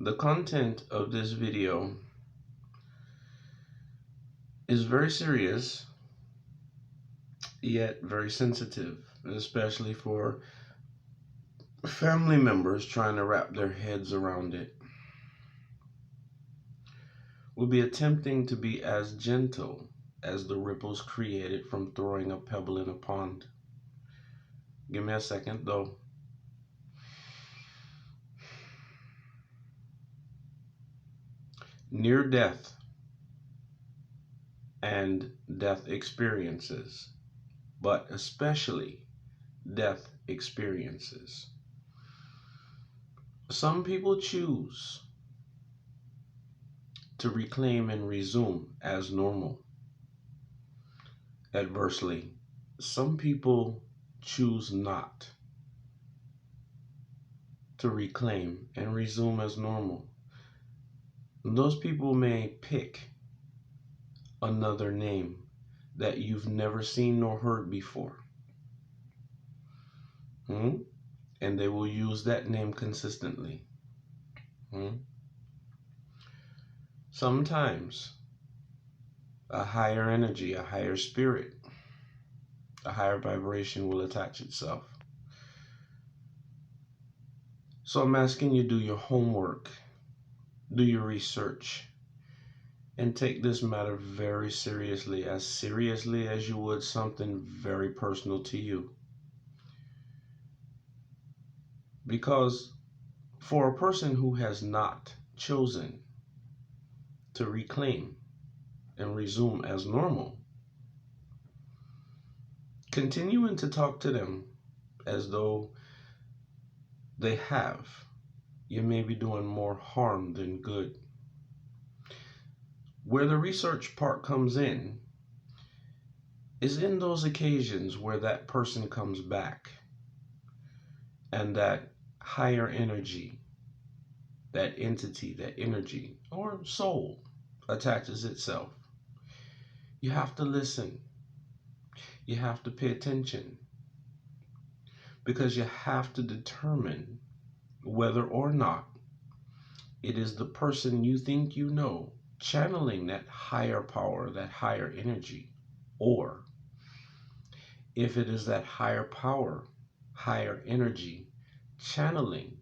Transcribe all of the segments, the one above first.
The content of this video is very serious, yet very sensitive, especially for family members trying to wrap their heads around it. We'll be attempting to be as gentle as the ripples created from throwing a pebble in a pond. Give me a second though. Near death and death experiences, but especially death experiences. Some people choose to reclaim and resume as normal. Adversely, some people choose not to reclaim and resume as normal. And those people may pick another name that you've never seen nor heard before. And they will use that name consistently. Sometimes a higher energy, a higher spirit, a higher vibration will attach itself. So I'm asking you, do your homework, do your research, and take this matter very seriously as you would something very personal to you. Because for a person who has not chosen to reclaim and resume as normal, continuing to talk to them as though they have, you may be doing more harm than good. Where the research part comes in is in those occasions where that person comes back and that higher energy, that entity, that energy, or soul attaches itself. You have to listen. You have to pay attention, because you have to determine whether or not it is the person you think you know channeling that higher power, that higher energy, or if it is that higher power, higher energy channeling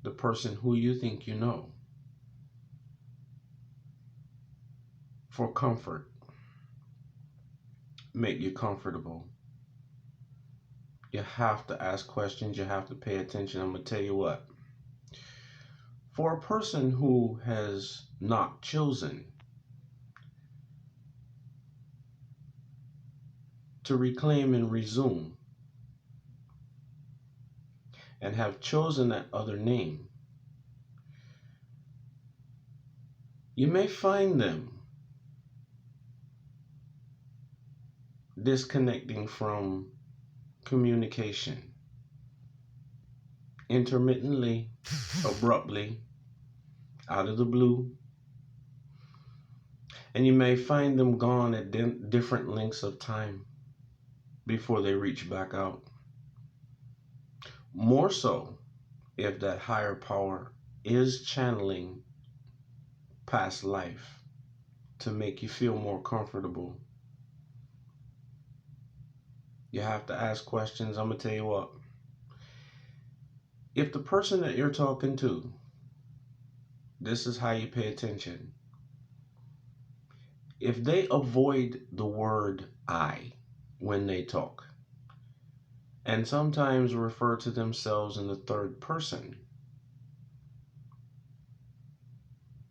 the person who you think you know for comfort, make you comfortable. You have to ask questions. You have to pay attention. I'm going to tell you what. For a person who has not chosen to reclaim and resume and have chosen that other name, you may find them disconnecting from communication intermittently, abruptly, out of the blue. And you may find them gone at different lengths of time before they reach back out. More so if that higher power is channeling past life to make you feel more comfortable. You have to ask questions. I'm going to tell you what. If the person that you're talking to, this is how you pay attention. If they avoid the word I when they talk, and sometimes refer to themselves in the third person,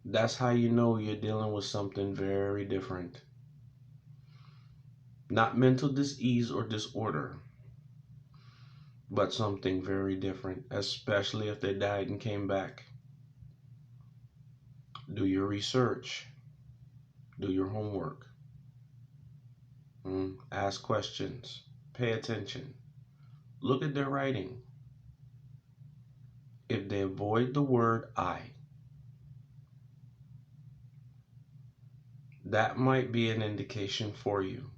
that's how you know you're dealing with something very different. Not mental disease or disorder, but something very different, especially if they died and came back. Do your research. Do your homework. Ask questions. Pay attention. Look at their writing. If they avoid the word I, that might be an indication for you.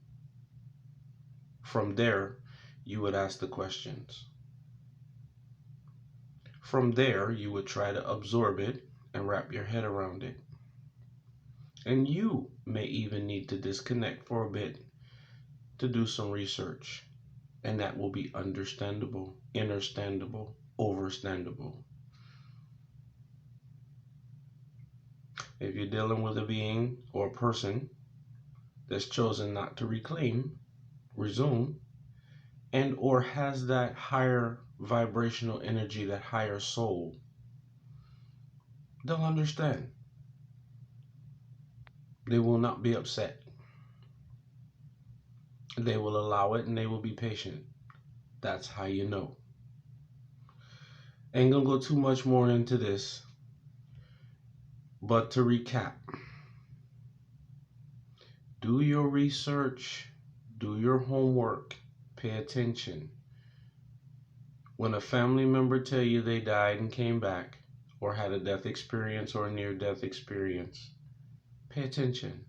From there, you would ask the questions. From there, you would try to absorb it and wrap your head around it. And you may even need to disconnect for a bit to do some research. And that will be understandable, understandable, overstandable. If you're dealing with a being or a person that's chosen not to reclaim, resume, and or has that higher vibrational energy, that higher soul, they'll understand. They will not be upset. They will allow it and they will be patient. That's how you know. Ain't gonna go too much more into this, but to recap, do your research, do your homework, pay attention. When a family member tell you they died and came back, or had a death experience or a near-death experience, pay attention.